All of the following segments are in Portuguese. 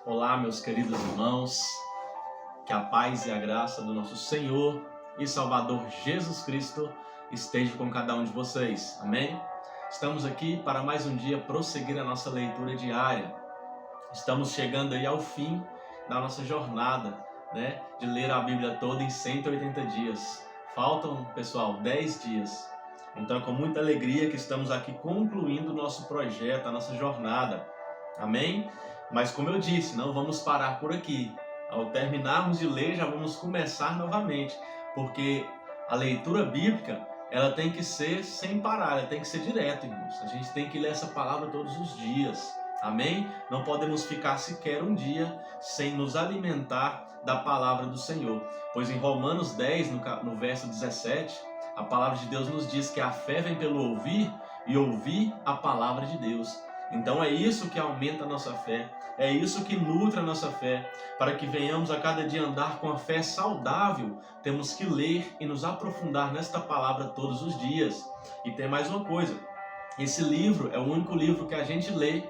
Olá, meus queridos irmãos, que a paz e a graça do nosso Senhor e Salvador Jesus Cristo esteja com cada um de vocês, amém? Estamos aqui para mais um dia prosseguir a nossa leitura diária. Estamos chegando aí ao fim da nossa jornada, de ler a Bíblia toda em 180 dias. Faltam, pessoal, 10 dias. Então é com muita alegria que estamos aqui concluindo o nosso projeto, a nossa jornada, amém? Mas como eu disse, não vamos parar por aqui. Ao terminarmos de ler, já vamos começar novamente, porque a leitura bíblica, ela tem que ser sem parar, ela tem que ser direta, irmãos. A gente tem que ler essa palavra todos os dias, amém? Não podemos ficar sequer um dia sem nos alimentar da palavra do Senhor, pois em Romanos 10, no verso 17, a palavra de Deus nos diz que a fé vem pelo ouvir e ouvir a palavra de Deus. Então é isso que aumenta a nossa fé, é isso que nutre a nossa fé. Para que venhamos a cada dia andar com a fé saudável, temos que ler e nos aprofundar nesta palavra todos os dias. E tem mais uma coisa, esse livro é o único livro que a gente lê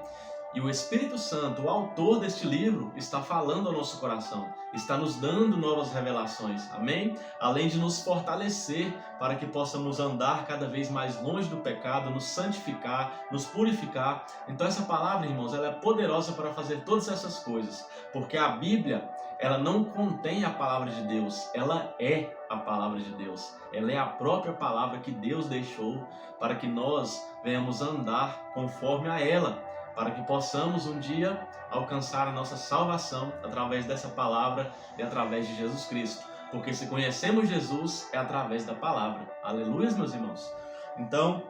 e o Espírito Santo, o autor deste livro, está falando ao nosso coração, está nos dando novas revelações, amém? Além de nos fortalecer para que possamos andar cada vez mais longe do pecado, nos santificar, nos purificar. Então essa palavra, irmãos, ela é poderosa para fazer todas essas coisas, porque a Bíblia, ela não contém a palavra de Deus, ela é a palavra de Deus. Ela é a própria palavra que Deus deixou para que nós venhamos andar conforme a ela, para que possamos um dia alcançar a nossa salvação através dessa palavra e através de Jesus Cristo. Porque se conhecemos Jesus, é através da palavra. Aleluia, meus irmãos. Então,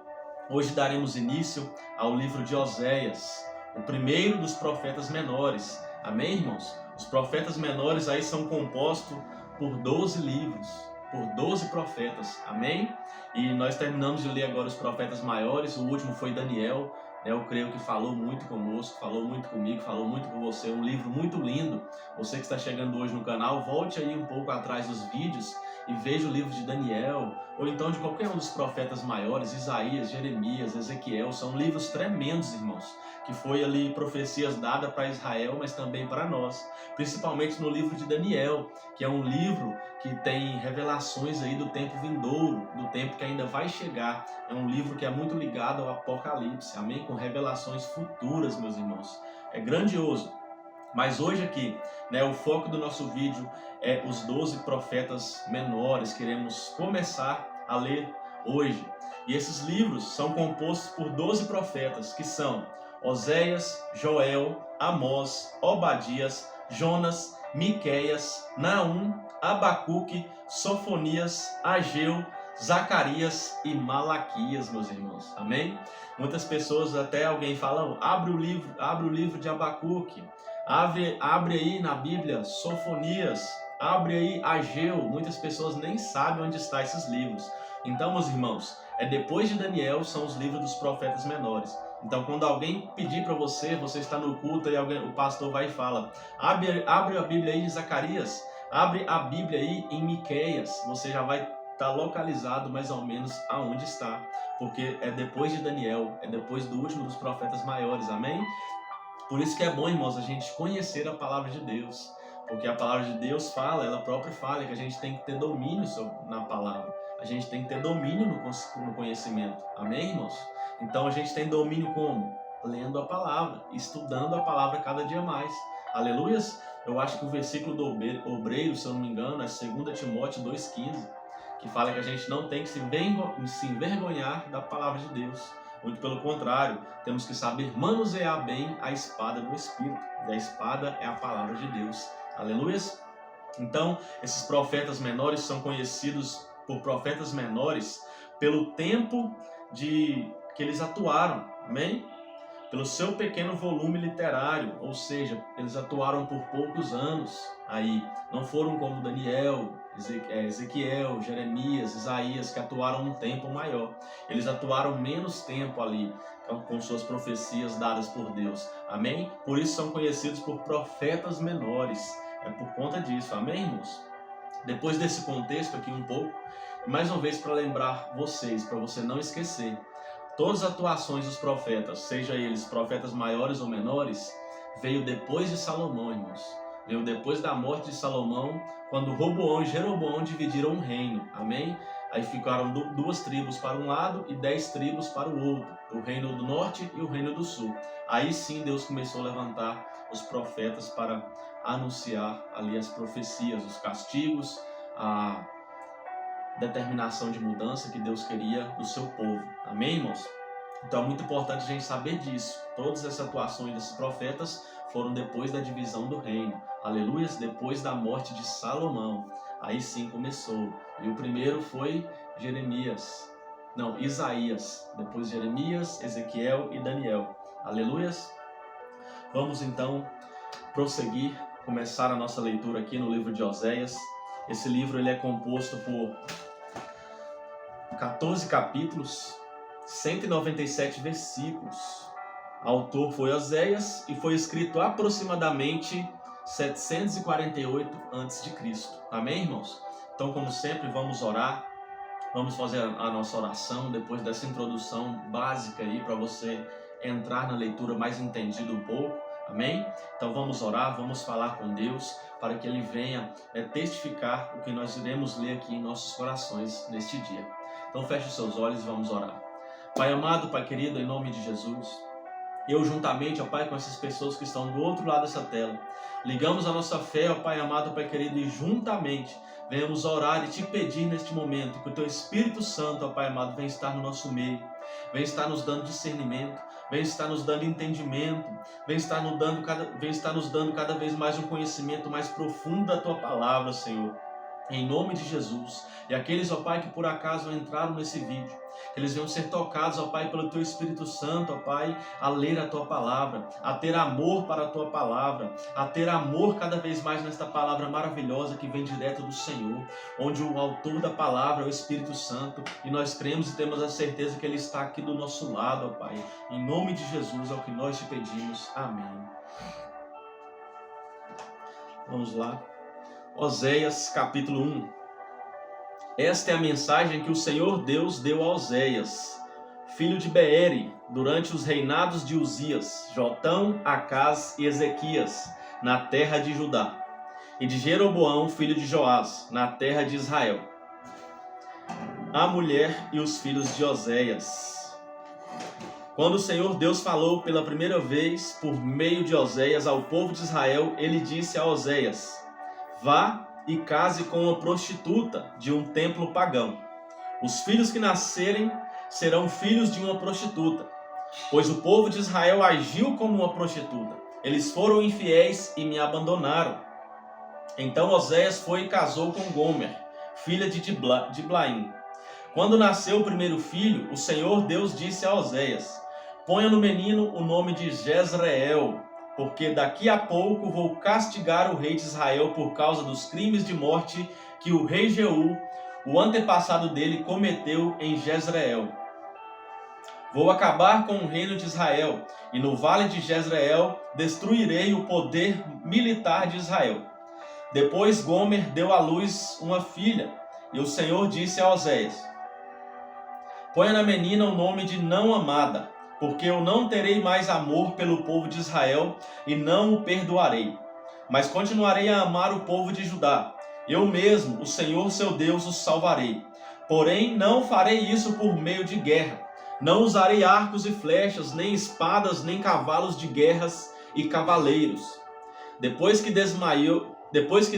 hoje daremos início ao livro de Oséias, o primeiro dos profetas menores. Amém, irmãos? Os profetas menores aí são compostos por 12 livros, por 12 profetas. Amém? E nós terminamos de ler agora os profetas maiores. O último foi Daniel. Eu creio que falou muito conosco, falou muito comigo, falou muito com você. Um livro muito lindo. Você que está chegando hoje no canal, volte aí um pouco atrás dos vídeos e veja o livro de Daniel, ou então de qualquer um dos profetas maiores, Isaías, Jeremias, Ezequiel. São livros tremendos, irmãos, que foi ali profecias dadas para Israel, mas também para nós. Principalmente no livro de Daniel, que é um livro que tem revelações aí do tempo vindouro, do tempo que ainda vai chegar. É um livro que é muito ligado ao Apocalipse, amém? Com revelações futuras, meus irmãos. É grandioso. Mas hoje aqui, o foco do nosso vídeo é os 12 profetas menores. Queremos começar a ler hoje. E esses livros são compostos por 12 profetas, que são Oséias, Joel, Amós, Obadias, Jonas, Miqueias, Naum, Abacuque, Sofonias, Ageu, Zacarias e Malaquias, meus irmãos. Amém? Muitas pessoas, até alguém fala, abre o livro de Abacuque, abre aí na Bíblia Sofonias, abre aí Ageu. Muitas pessoas nem sabem onde estão esses livros. Então, meus irmãos, depois de Daniel são os livros dos profetas menores. Então, quando alguém pedir para você está no culto e o pastor vai e fala, abre a Bíblia aí em Zacarias, abre a Bíblia aí em Miqueias, você já vai estar localizado mais ou menos aonde está, porque é depois de Daniel, é depois do último dos profetas maiores, amém? Por isso que é bom, irmãos, a gente conhecer a palavra de Deus, porque a palavra de Deus fala, ela própria fala que a gente tem que ter domínio na palavra, a gente tem que ter domínio no conhecimento, amém, irmãos? Então a gente tem domínio como? Lendo a palavra, estudando a palavra cada dia mais. Aleluias? Eu acho que o versículo do obreiro, se eu não me engano, é 2 Timóteo 2,15, que fala que a gente não tem que se envergonhar da palavra de Deus. Muito pelo contrário, temos que saber manusear bem a espada do Espírito. E a espada é a palavra de Deus. Aleluias? Então, esses profetas menores são conhecidos por profetas menores pelo tempo que eles atuaram, amém? Pelo seu pequeno volume literário, ou seja, eles atuaram por poucos anos aí, não foram como Daniel, Ezequiel, Jeremias, Isaías, que atuaram um tempo maior. Eles atuaram menos tempo ali, com suas profecias dadas por Deus, amém? Por isso são conhecidos por profetas menores, é por conta disso, amém, irmãos? Depois desse contexto aqui um pouco, mais uma vez para lembrar vocês, para você não esquecer, todas as atuações dos profetas, seja eles profetas maiores ou menores, veio depois de Salomão, irmãos. Veio depois da morte de Salomão, quando Roboão e Jeroboão dividiram o reino. Amém? Aí ficaram 2 tribos para um lado e 10 tribos para o outro. O reino do norte e o reino do sul. Aí sim Deus começou a levantar os profetas para anunciar ali as profecias, os castigos, a determinação de mudança que Deus queria do seu povo. Amém, irmãos? Então é muito importante a gente saber disso. Todas essas atuações desses profetas foram depois da divisão do reino. Aleluias, depois da morte de Salomão. Aí sim começou. E o primeiro foi Isaías. Depois Jeremias, Ezequiel e Daniel. Aleluias. Vamos então prosseguir, começar a nossa leitura aqui no livro de Oséias. Esse livro ele é composto por 14 capítulos, 197 versículos. O autor foi Oséias e foi escrito aproximadamente 748 a.C. Amém, irmãos? Então, como sempre, vamos orar. Vamos fazer a nossa oração depois dessa introdução básica aí para você entrar na leitura mais entendido um pouco. Amém? Então vamos orar, vamos falar com Deus para que Ele venha testificar o que nós iremos ler aqui em nossos corações neste dia. Então feche os seus olhos e vamos orar. Pai amado, Pai querido, em nome de Jesus, eu juntamente, ó Pai, com essas pessoas que estão do outro lado dessa tela, ligamos a nossa fé, ó Pai amado, Pai querido, e juntamente venhamos orar e te pedir neste momento que o Teu Espírito Santo, ó Pai amado, venha estar no nosso meio, venha estar nos dando discernimento, venha estar nos dando entendimento, venha estar nos dando cada vez mais um conhecimento mais profundo da Tua palavra, Senhor. Em nome de Jesus. E aqueles, ó Pai, que por acaso entraram nesse vídeo, que eles venham ser tocados, ó Pai, pelo Teu Espírito Santo, ó Pai, a ler a Tua palavra, a ter amor para a Tua palavra, a ter amor cada vez mais nesta palavra maravilhosa que vem direto do Senhor, onde o autor da palavra é o Espírito Santo, e nós cremos e temos a certeza que Ele está aqui do nosso lado, ó Pai. Em nome de Jesus é o que nós te pedimos. Amém. Vamos lá. Oséias capítulo 1. Esta é a mensagem que o Senhor Deus deu a Oséias, filho de Beere, durante os reinados de Uzias, Jotão, Acás e Ezequias, na terra de Judá, e de Jeroboão, filho de Joás, na terra de Israel. A mulher e os filhos de Oséias. Quando o Senhor Deus falou pela primeira vez por meio de Oséias ao povo de Israel, ele disse a Oséias: vá e case com uma prostituta de um templo pagão. Os filhos que nascerem serão filhos de uma prostituta, pois o povo de Israel agiu como uma prostituta. Eles foram infiéis e me abandonaram. Então Oséias foi e casou com Gomer, filha de Diblaim. Quando nasceu o primeiro filho, o Senhor Deus disse a Oséias: ponha no menino o nome de Jezreel, porque daqui a pouco vou castigar o rei de Israel por causa dos crimes de morte que o rei Jeú, o antepassado dele, cometeu em Jezreel. Vou acabar com o reino de Israel, e no vale de Jezreel destruirei o poder militar de Israel. Depois Gomer deu à luz uma filha, e o Senhor disse a Oséias: ponha na menina o nome de não amada, porque eu não terei mais amor pelo povo de Israel e não o perdoarei. Mas continuarei a amar o povo de Judá. Eu mesmo, o Senhor seu Deus, os salvarei. Porém, não farei isso por meio de guerra. Não usarei arcos e flechas, nem espadas, nem cavalos de guerras e cavaleiros. Depois que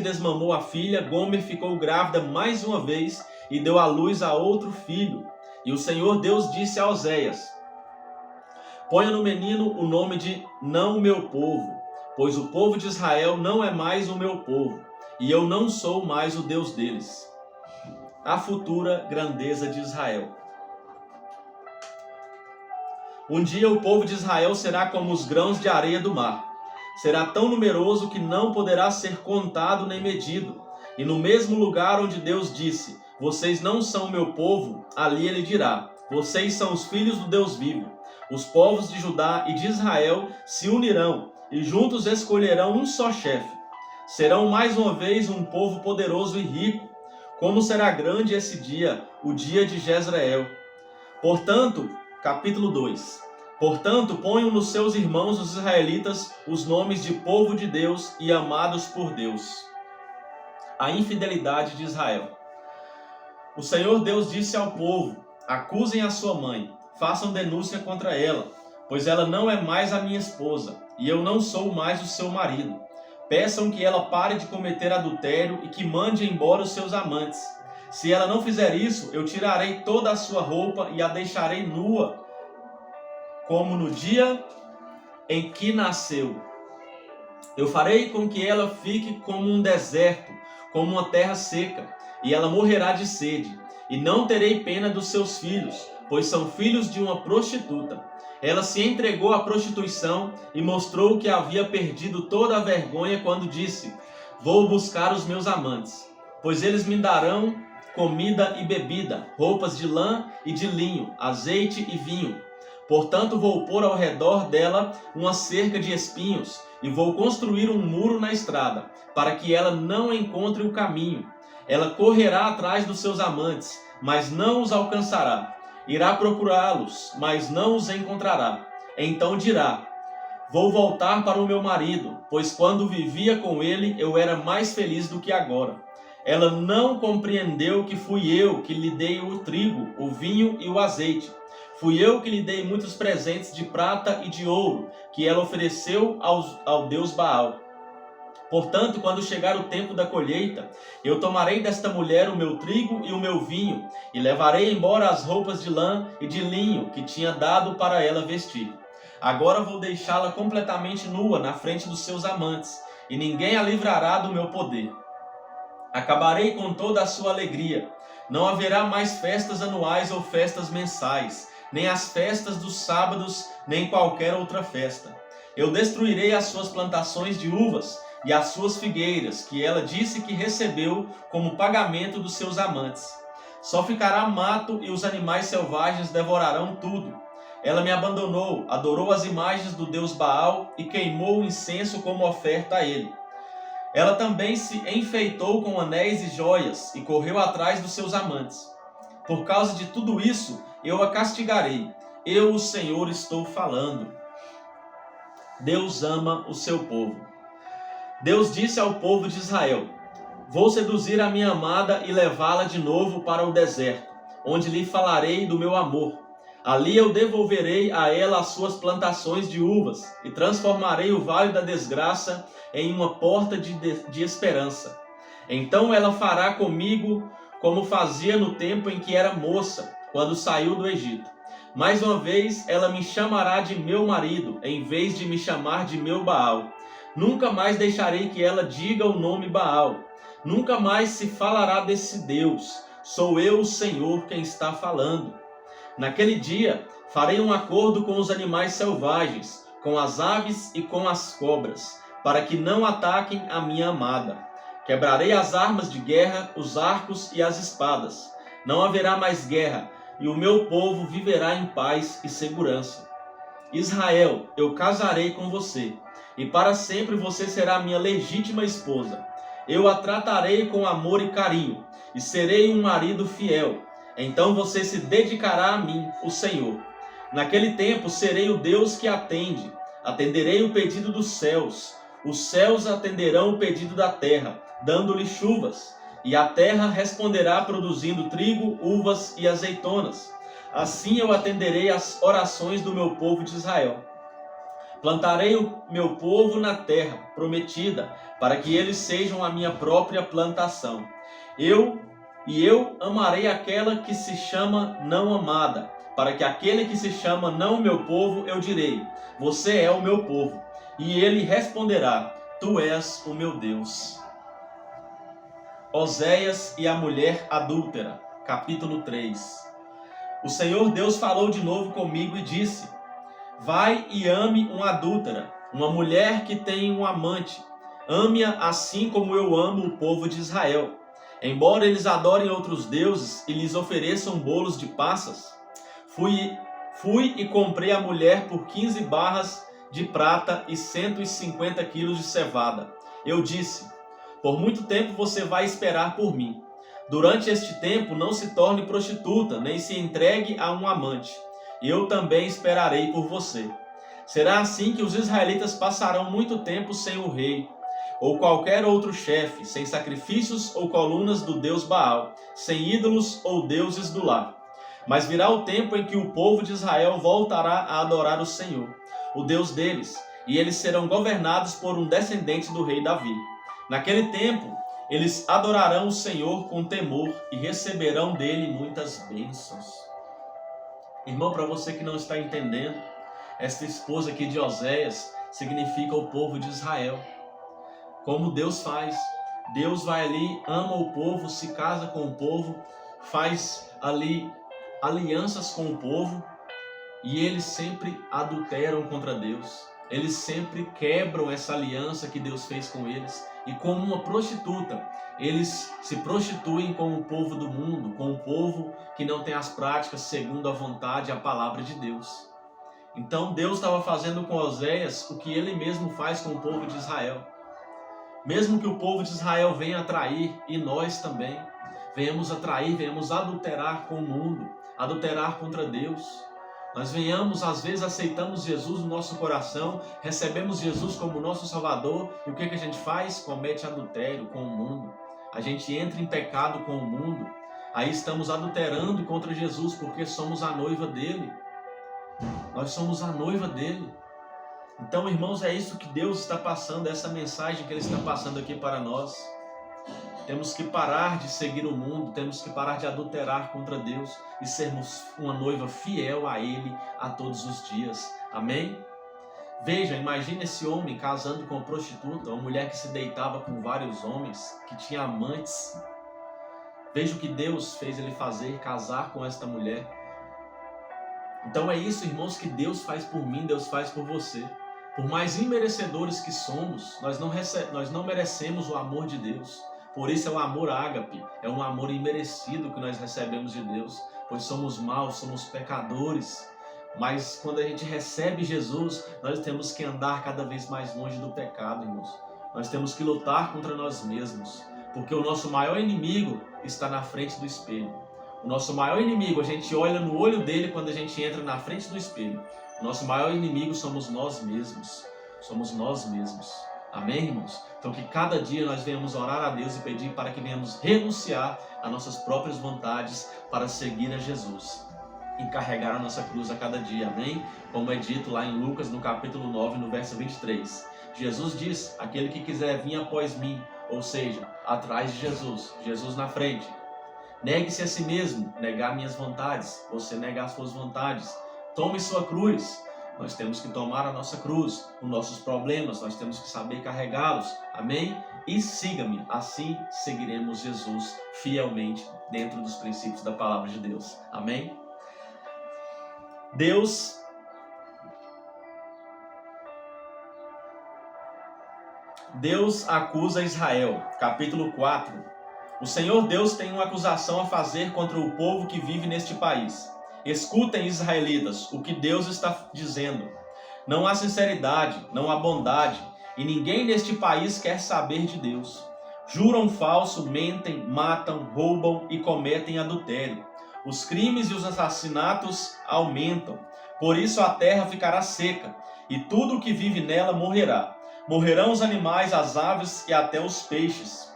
desmamou a filha, Gomer ficou grávida mais uma vez e deu à luz a outro filho. E o Senhor Deus disse a Oséias: ponha no menino o nome de não o meu povo, pois o povo de Israel não é mais o meu povo, e eu não sou mais o Deus deles. A futura grandeza de Israel. Um dia o povo de Israel será como os grãos de areia do mar. Será tão numeroso que não poderá ser contado nem medido. E no mesmo lugar onde Deus disse: vocês não são o meu povo, ali ele dirá: vocês são os filhos do Deus vivo. Os povos de Judá e de Israel se unirão e juntos escolherão um só chefe. Serão mais uma vez um povo poderoso e rico. Como será grande esse dia, o dia de Jezreel. Portanto, capítulo 2. Portanto, ponham nos seus irmãos os israelitas os nomes de povo de Deus e amados por Deus. A infidelidade de Israel. O Senhor Deus disse ao povo: acusem a sua mãe, façam denúncia contra ela, pois ela não é mais a minha esposa, e eu não sou mais o seu marido. Peçam que ela pare de cometer adultério e que mande embora os seus amantes. Se ela não fizer isso, eu tirarei toda a sua roupa e a deixarei nua, como no dia em que nasceu. Eu farei com que ela fique como um deserto, como uma terra seca, e ela morrerá de sede. E não terei pena dos seus filhos, pois são filhos de uma prostituta. Ela se entregou à prostituição e mostrou que havia perdido toda a vergonha quando disse: vou buscar os meus amantes, pois eles me darão comida e bebida, roupas de lã e de linho, azeite e vinho. Portanto, vou pôr ao redor dela uma cerca de espinhos e vou construir um muro na estrada, para que ela não encontre o caminho. Ela correrá atrás dos seus amantes, mas não os alcançará. Irá procurá-los, mas não os encontrará. Então dirá: vou voltar para o meu marido, pois quando vivia com ele eu era mais feliz do que agora. Ela não compreendeu que fui eu que lhe dei o trigo, o vinho e o azeite. Fui eu que lhe dei muitos presentes de prata e de ouro, que ela ofereceu ao deus Baal. Portanto, quando chegar o tempo da colheita, eu tomarei desta mulher o meu trigo e o meu vinho, e levarei embora as roupas de lã e de linho que tinha dado para ela vestir. Agora vou deixá-la completamente nua na frente dos seus amantes, e ninguém a livrará do meu poder. Acabarei com toda a sua alegria. Não haverá mais festas anuais ou festas mensais, nem as festas dos sábados, nem qualquer outra festa. Eu destruirei as suas plantações de uvas e as suas figueiras, que ela disse que recebeu como pagamento dos seus amantes. Só ficará mato e os animais selvagens devorarão tudo. Ela me abandonou, adorou as imagens do deus Baal e queimou o incenso como oferta a ele. Ela também se enfeitou com anéis e joias e correu atrás dos seus amantes. Por causa de tudo isso, eu a castigarei. Eu, o Senhor, estou falando. Deus ama o seu povo. Deus disse ao povo de Israel: vou seduzir a minha amada e levá-la de novo para o deserto, onde lhe falarei do meu amor. Ali eu devolverei a ela as suas plantações de uvas e transformarei o vale da desgraça em uma porta de esperança. Então ela fará comigo como fazia no tempo em que era moça, quando saiu do Egito. Mais uma vez ela me chamará de meu marido, em vez de me chamar de meu Baal. Nunca mais deixarei que ela diga o nome Baal. Nunca mais se falará desse Deus. Sou eu, o Senhor, quem está falando. Naquele dia farei um acordo com os animais selvagens, com as aves e com as cobras, para que não ataquem a minha amada. Quebrarei as armas de guerra, os arcos e as espadas. Não haverá mais guerra, e o meu povo viverá em paz e segurança. Israel, eu casarei com você, e para sempre você será minha legítima esposa. Eu a tratarei com amor e carinho, e serei um marido fiel. Então você se dedicará a mim, o Senhor. Naquele tempo serei o Deus que atende. Atenderei o pedido dos céus. Os céus atenderão o pedido da terra, dando-lhe chuvas. E a terra responderá produzindo trigo, uvas e azeitonas. Assim eu atenderei às orações do meu povo de Israel. Plantarei o meu povo na terra prometida, para que eles sejam a minha própria plantação. Eu amarei aquela que se chama não amada, para que aquele que se chama não meu povo, eu direi: você é o meu povo. E ele responderá: tu és o meu Deus. Oséias e a mulher adúltera, capítulo 3. O Senhor Deus falou de novo comigo e disse: vai e ame uma adúltera, uma mulher que tem um amante. Ame-a assim como eu amo o povo de Israel. Embora eles adorem outros deuses e lhes ofereçam bolos de passas, fui e comprei a mulher por 15 barras de prata e 150 quilos de cevada. Eu disse: por muito tempo você vai esperar por mim. Durante este tempo não se torne prostituta, nem se entregue a um amante. eu também esperarei por você. Será assim que os israelitas passarão muito tempo sem o rei, ou qualquer outro chefe, sem sacrifícios ou colunas do deus Baal, sem ídolos ou deuses do lar. Mas virá o tempo em que o povo de Israel voltará a adorar o Senhor, o Deus deles, e eles serão governados por um descendente do rei Davi. Naquele tempo, eles adorarão o Senhor com temor e receberão dele muitas bênçãos. Irmão, para você que não está entendendo, esta esposa aqui de Oséias significa o povo de Israel. Como Deus faz, Deus vai ali, ama o povo, se casa com o povo, faz ali alianças com o povo e eles sempre adulteram contra Deus. Eles sempre quebram essa aliança que Deus fez com eles. E como uma prostituta, eles se prostituem com o povo do mundo, com o povo que não tem as práticas segundo a vontade e a palavra de Deus. Então Deus estava fazendo com Oséias o que ele mesmo faz com o povo de Israel. Mesmo que o povo de Israel venha atrair, e nós também, venhamos atrair, venhamos adulterar com o mundo, adulterar contra Deus. Nós venhamos, às vezes, aceitamos Jesus no nosso coração, recebemos Jesus como nosso Salvador, e o que a gente faz? Comete adultério com o mundo. A gente entra em pecado com o mundo, aí estamos adulterando contra Jesus, porque somos a noiva dele. Nós somos a noiva dele. Então, irmãos, é isso que Deus está passando, essa mensagem que Ele está passando aqui para nós. Temos que parar de seguir o mundo, temos que parar de adulterar contra Deus e sermos uma noiva fiel a Ele a todos os dias. Amém? Veja, imagine esse homem casando com uma prostituta, uma mulher que se deitava com vários homens, que tinha amantes. Veja o que Deus fez ele fazer, casar com esta mulher. Então é isso, irmãos, que Deus faz por mim, Deus faz por você. Por mais imerecedores que somos, nós não merecemos o amor de Deus. Por isso é o amor ágape, é um amor imerecido que nós recebemos de Deus, pois somos maus, somos pecadores. Mas quando a gente recebe Jesus, nós temos que andar cada vez mais longe do pecado, irmãos. Nós temos que lutar contra nós mesmos, porque o nosso maior inimigo está na frente do espelho. O nosso maior inimigo, a gente olha no olho dele quando a gente entra na frente do espelho. O nosso maior inimigo somos nós mesmos. Somos nós mesmos. Amém, irmãos? Então que cada dia nós venhamos orar a Deus e pedir para que venhamos renunciar às nossas próprias vontades para seguir a Jesus e carregar a nossa cruz a cada dia. Amém? Como é dito lá em Lucas, no capítulo 9, no verso 23. Jesus diz, aquele que quiser vir após mim, ou seja, atrás de Jesus, Jesus na frente. Negue-se a si mesmo, negar minhas vontades, você negar as suas vontades. Tome sua cruz. Nós temos que tomar a nossa cruz, os nossos problemas, nós temos que saber carregá-los. Amém? E siga-me, assim seguiremos Jesus fielmente dentro dos princípios da palavra de Deus. Amém? Deus acusa Israel, capítulo 4. O Senhor Deus tem uma acusação a fazer contra o povo que vive neste país. Escutem, israelitas, o que Deus está dizendo. Não há sinceridade, não há bondade, e ninguém neste país quer saber de Deus. Juram falso, mentem, matam, roubam e cometem adultério. Os crimes e os assassinatos aumentam. Por isso a terra ficará seca, e tudo o que vive nela morrerá. Morrerão os animais, as aves e até os peixes.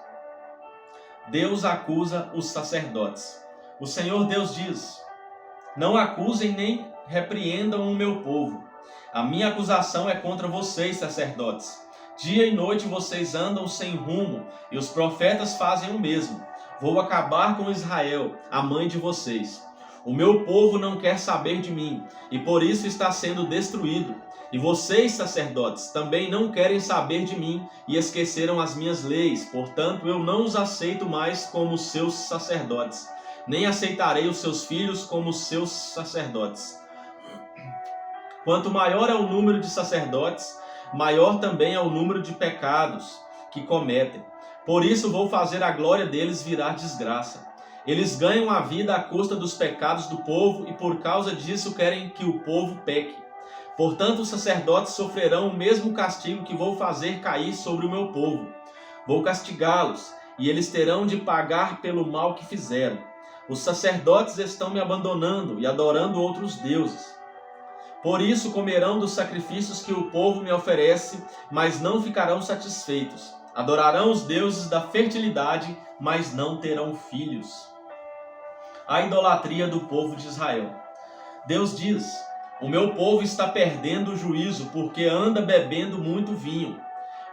Deus acusa os sacerdotes. O Senhor Deus diz: não acusem nem repreendam o meu povo. A minha acusação é contra vocês, sacerdotes. Dia e noite vocês andam sem rumo, e os profetas fazem o mesmo. Vou acabar com Israel, a mãe de vocês. O meu povo não quer saber de mim, e por isso está sendo destruído. E vocês, sacerdotes, também não querem saber de mim, e esqueceram as minhas leis. Portanto, eu não os aceito mais como seus sacerdotes, nem aceitarei os seus filhos como seus sacerdotes. Quanto maior é o número de sacerdotes, maior também é o número de pecados que cometem. Por isso vou fazer a glória deles virar desgraça. Eles ganham a vida à custa dos pecados do povo e por causa disso querem que o povo peque. Portanto, os sacerdotes sofrerão o mesmo castigo que vou fazer cair sobre o meu povo. Vou castigá-los e eles terão de pagar pelo mal que fizeram. Os sacerdotes estão me abandonando e adorando outros deuses. Por isso comerão dos sacrifícios que o povo me oferece, mas não ficarão satisfeitos. Adorarão os deuses da fertilidade, mas não terão filhos. A idolatria do povo de Israel. Deus diz: o meu povo está perdendo o juízo porque anda bebendo muito vinho.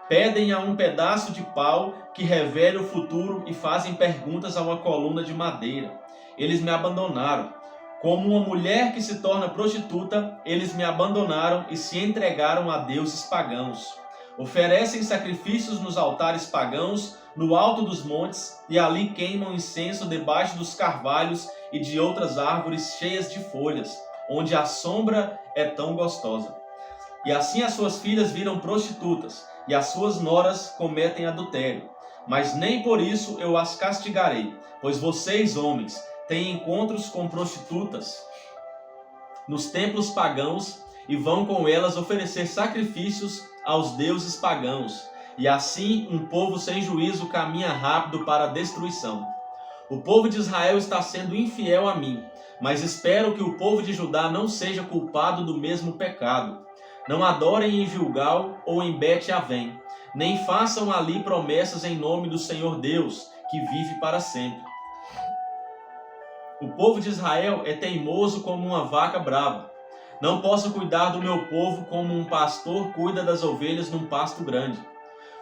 Pedem a um pedaço de pau que revele o futuro e fazem perguntas a uma coluna de madeira. Eles me abandonaram. Como uma mulher que se torna prostituta, eles me abandonaram e se entregaram a deuses pagãos. Oferecem sacrifícios nos altares pagãos, no alto dos montes, e ali queimam incenso debaixo dos carvalhos e de outras árvores cheias de folhas, onde a sombra é tão gostosa. E assim as suas filhas viram prostitutas, e as suas noras cometem adultério. Mas nem por isso eu as castigarei, pois vocês, homens, têm encontros com prostitutas nos templos pagãos e vão com elas oferecer sacrifícios aos deuses pagãos. E assim um povo sem juízo caminha rápido para a destruição. O povo de Israel está sendo infiel a mim, mas espero que o povo de Judá não seja culpado do mesmo pecado. Não adorem em Gilgal ou em Bet-Avém, nem façam ali promessas em nome do Senhor Deus, que vive para sempre. O povo de Israel é teimoso como uma vaca brava. Não posso cuidar do meu povo como um pastor cuida das ovelhas num pasto grande.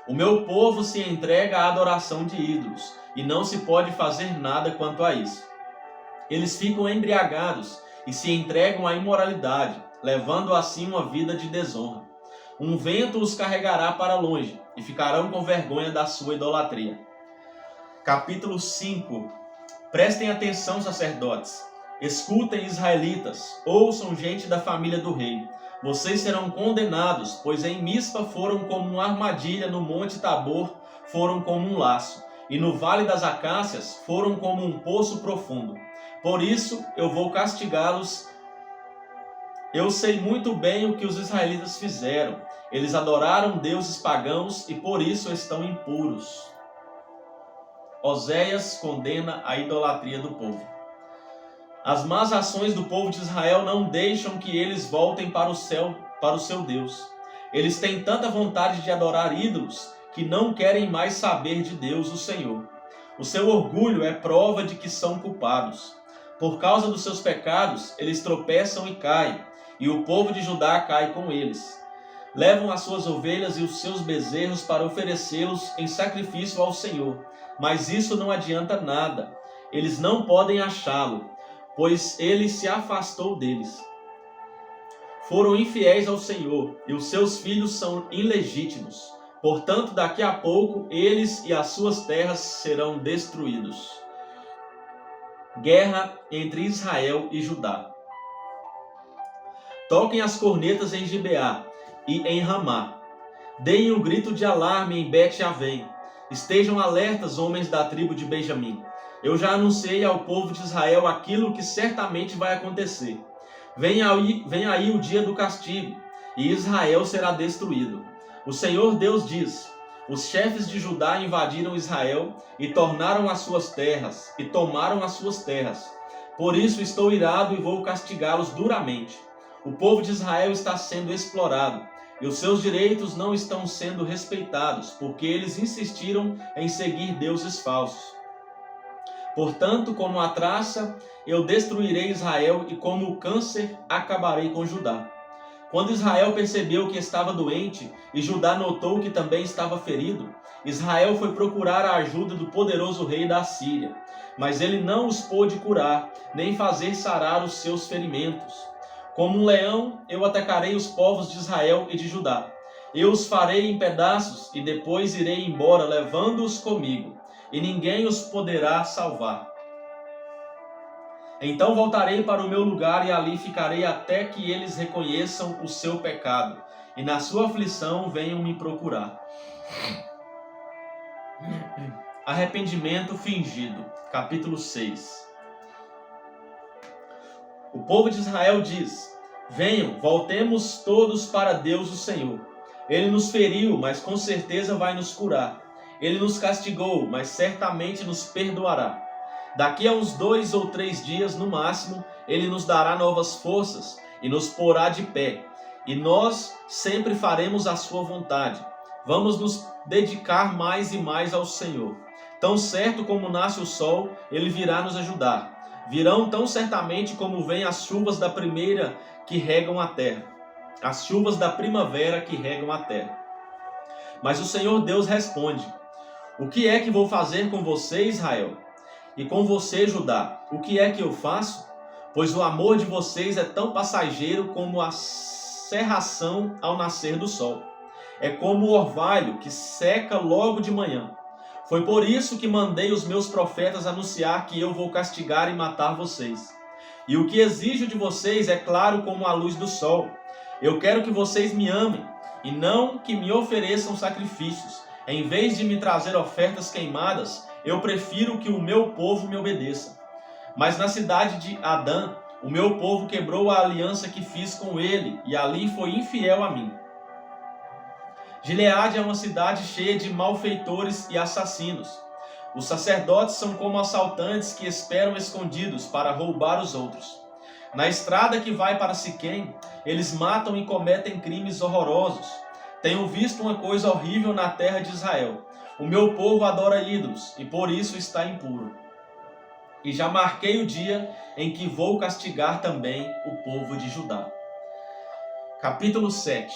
O meu povo se entrega à adoração de ídolos, e não se pode fazer nada quanto a isso. Eles ficam embriagados e se entregam à imoralidade, levando assim uma vida de desonra. Um vento os carregará para longe, e ficarão com vergonha da sua idolatria. Capítulo 5. Prestem atenção, sacerdotes. Escutem, israelitas. Ouçam, gente da família do rei. Vocês serão condenados, pois em Mispa foram como uma armadilha, no monte Tabor foram como um laço, e no vale das acácias foram como um poço profundo. Por isso eu vou castigá-los. Eu sei muito bem o que os israelitas fizeram. Eles adoraram deuses pagãos e por isso estão impuros. Oséias condena a idolatria do povo. As más ações do povo de Israel não deixam que eles voltem para o seu Deus. Eles têm tanta vontade de adorar ídolos que não querem mais saber de Deus, o Senhor. O seu orgulho é prova de que são culpados. Por causa dos seus pecados, eles tropeçam e caem, e o povo de Judá cai com eles. Levam as suas ovelhas e os seus bezerros para oferecê-los em sacrifício ao Senhor, mas isso não adianta nada. Eles não podem achá-lo, pois ele se afastou deles. Foram infiéis ao Senhor, e os seus filhos são ilegítimos. Portanto, daqui a pouco, eles e as suas terras serão destruídos. Guerra entre Israel e Judá. Toquem as cornetas em Gibeá e em Ramá. Deem um grito de alarme em Bet-Avém. Estejam alertas, homens da tribo de Benjamim. Eu já anunciei ao povo de Israel aquilo que certamente vai acontecer. Vem aí o dia do castigo, e Israel será destruído. O Senhor Deus diz: os chefes de Judá invadiram Israel e tornaram as suas terras, e tomaram as suas terras. Por isso estou irado e vou castigá-los duramente. O povo de Israel está sendo explorado, e os seus direitos não estão sendo respeitados, porque eles insistiram em seguir deuses falsos. Portanto, como a traça, eu destruirei Israel, e como o câncer, acabarei com Judá. Quando Israel percebeu que estava doente, e Judá notou que também estava ferido, Israel foi procurar a ajuda do poderoso rei da Assíria. Mas ele não os pôde curar, nem fazer sarar os seus ferimentos. Como um leão, eu atacarei os povos de Israel e de Judá. Eu os farei em pedaços, e depois irei embora, levando-os comigo, e ninguém os poderá salvar. Então voltarei para o meu lugar e ali ficarei até que eles reconheçam o seu pecado e na sua aflição venham me procurar. Arrependimento fingido. Capítulo 6. O povo de Israel diz: venham, voltemos todos para Deus o Senhor. Ele nos feriu, mas com certeza vai nos curar. Ele nos castigou, mas certamente nos perdoará. Daqui a uns 2 ou 3 dias, no máximo, ele nos dará novas forças, e nos porá de pé, e nós sempre faremos a sua vontade. Vamos nos dedicar mais e mais ao Senhor. Tão certo como nasce o sol, ele virá nos ajudar. Virão tão certamente como vêm as chuvas da primeira que regam a terra, as chuvas da primavera que regam a terra. Mas o Senhor Deus responde: o que é que vou fazer com você, Israel? E com você, Judá, o que é que eu faço? Pois o amor de vocês é tão passageiro como a cerração ao nascer do sol. É como o orvalho que seca logo de manhã. Foi por isso que mandei os meus profetas anunciar que eu vou castigar e matar vocês. E o que exijo de vocês é claro como a luz do sol. Eu quero que vocês me amem, e não que me ofereçam sacrifícios. Em vez de me trazer ofertas queimadas, eu prefiro que o meu povo me obedeça. Mas na cidade de Adã, o meu povo quebrou a aliança que fiz com ele, e ali foi infiel a mim. Gileade é uma cidade cheia de malfeitores e assassinos. Os sacerdotes são como assaltantes que esperam escondidos para roubar os outros. Na estrada que vai para Siquém, eles matam e cometem crimes horrorosos. Tenho visto uma coisa horrível na terra de Israel. O meu povo adora ídolos e por isso está impuro. E já marquei o dia em que vou castigar também o povo de Judá. Capítulo 7.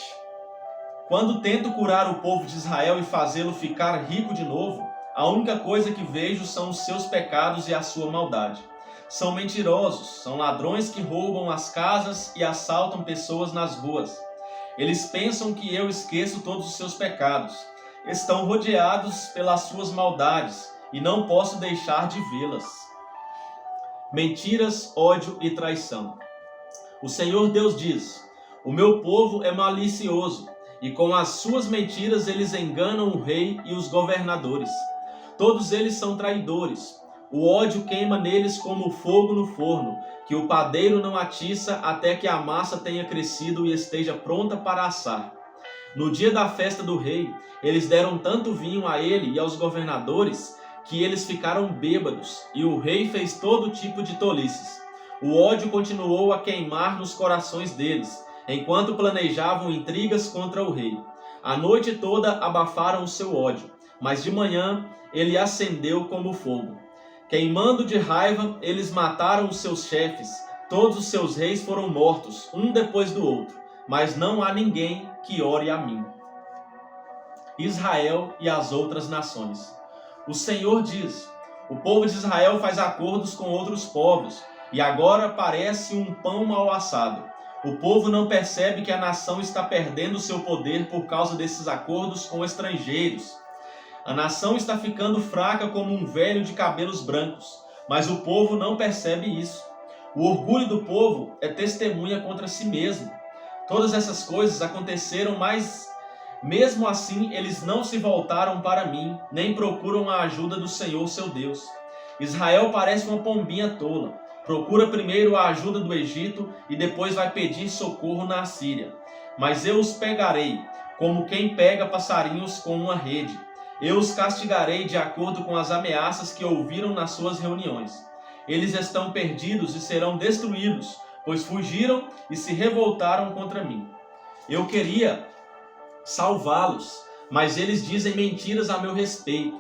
Quando tento curar o povo de Israel e fazê-lo ficar rico de novo, a única coisa que vejo são os seus pecados e a sua maldade. São mentirosos, são ladrões que roubam as casas e assaltam pessoas nas ruas. Eles pensam que eu esqueço todos os seus pecados. Estão rodeados pelas suas maldades e não posso deixar de vê-las. Mentiras, ódio e traição. O Senhor Deus diz: o meu povo é malicioso, e com as suas mentiras eles enganam o rei e os governadores. Todos eles são traidores. O ódio queima neles como fogo no forno, que o padeiro não atiça até que a massa tenha crescido e esteja pronta para assar. No dia da festa do rei, eles deram tanto vinho a ele e aos governadores que eles ficaram bêbados, e o rei fez todo tipo de tolices. O ódio continuou a queimar nos corações deles, enquanto planejavam intrigas contra o rei. A noite toda abafaram o seu ódio, mas de manhã ele acendeu como fogo. Queimando de raiva, eles mataram os seus chefes. Todos os seus reis foram mortos, um depois do outro, mas não há ninguém que ore a mim. Israel e as outras nações. O Senhor diz: o povo de Israel faz acordos com outros povos, e agora parece um pão mal assado. O povo não percebe que a nação está perdendo seu poder por causa desses acordos com estrangeiros. A nação está ficando fraca como um velho de cabelos brancos, mas o povo não percebe isso. O orgulho do povo é testemunha contra si mesmo. Todas essas coisas aconteceram, mas mesmo assim eles não se voltaram para mim, nem procuram a ajuda do Senhor seu Deus. Israel parece uma pombinha tola. Procura primeiro a ajuda do Egito e depois vai pedir socorro na Assíria. Mas eu os pegarei, como quem pega passarinhos com uma rede. Eu os castigarei de acordo com as ameaças que ouviram nas suas reuniões. Eles estão perdidos e serão destruídos, pois fugiram e se revoltaram contra mim. Eu queria salvá-los, mas eles dizem mentiras a meu respeito.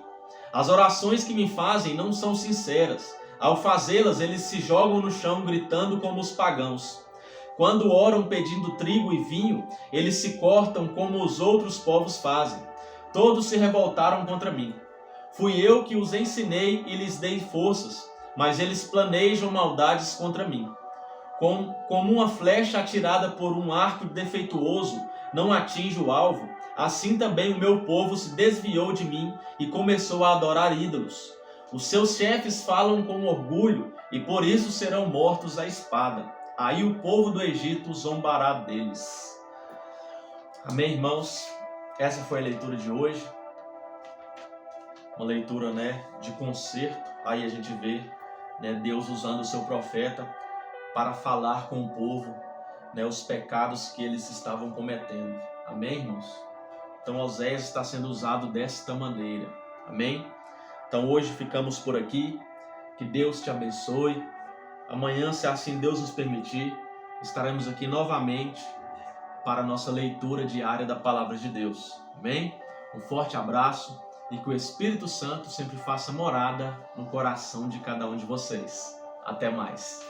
As orações que me fazem não são sinceras. Ao fazê-las, eles se jogam no chão gritando como os pagãos. Quando oram pedindo trigo e vinho, eles se cortam como os outros povos fazem. Todos se revoltaram contra mim. Fui eu que os ensinei e lhes dei forças, mas eles planejam maldades contra mim. Como uma flecha atirada por um arco defeituoso não atinge o alvo, assim também o meu povo se desviou de mim e começou a adorar ídolos. Os seus chefes falam com orgulho e por isso serão mortos à espada. Aí o povo do Egito zombará deles. Amém, irmãos? Essa foi a leitura de hoje. Uma leitura, de conserto. Aí a gente vê, Deus usando o seu profeta para falar com o povo, os pecados que eles estavam cometendo. Amém, irmãos? Então Oséias está sendo usado desta maneira. Amém? Então hoje ficamos por aqui. Que Deus te abençoe. Amanhã, se assim Deus nos permitir, estaremos aqui novamente para a nossa leitura diária da Palavra de Deus. Amém? Um forte abraço e que o Espírito Santo sempre faça morada no coração de cada um de vocês. Até mais.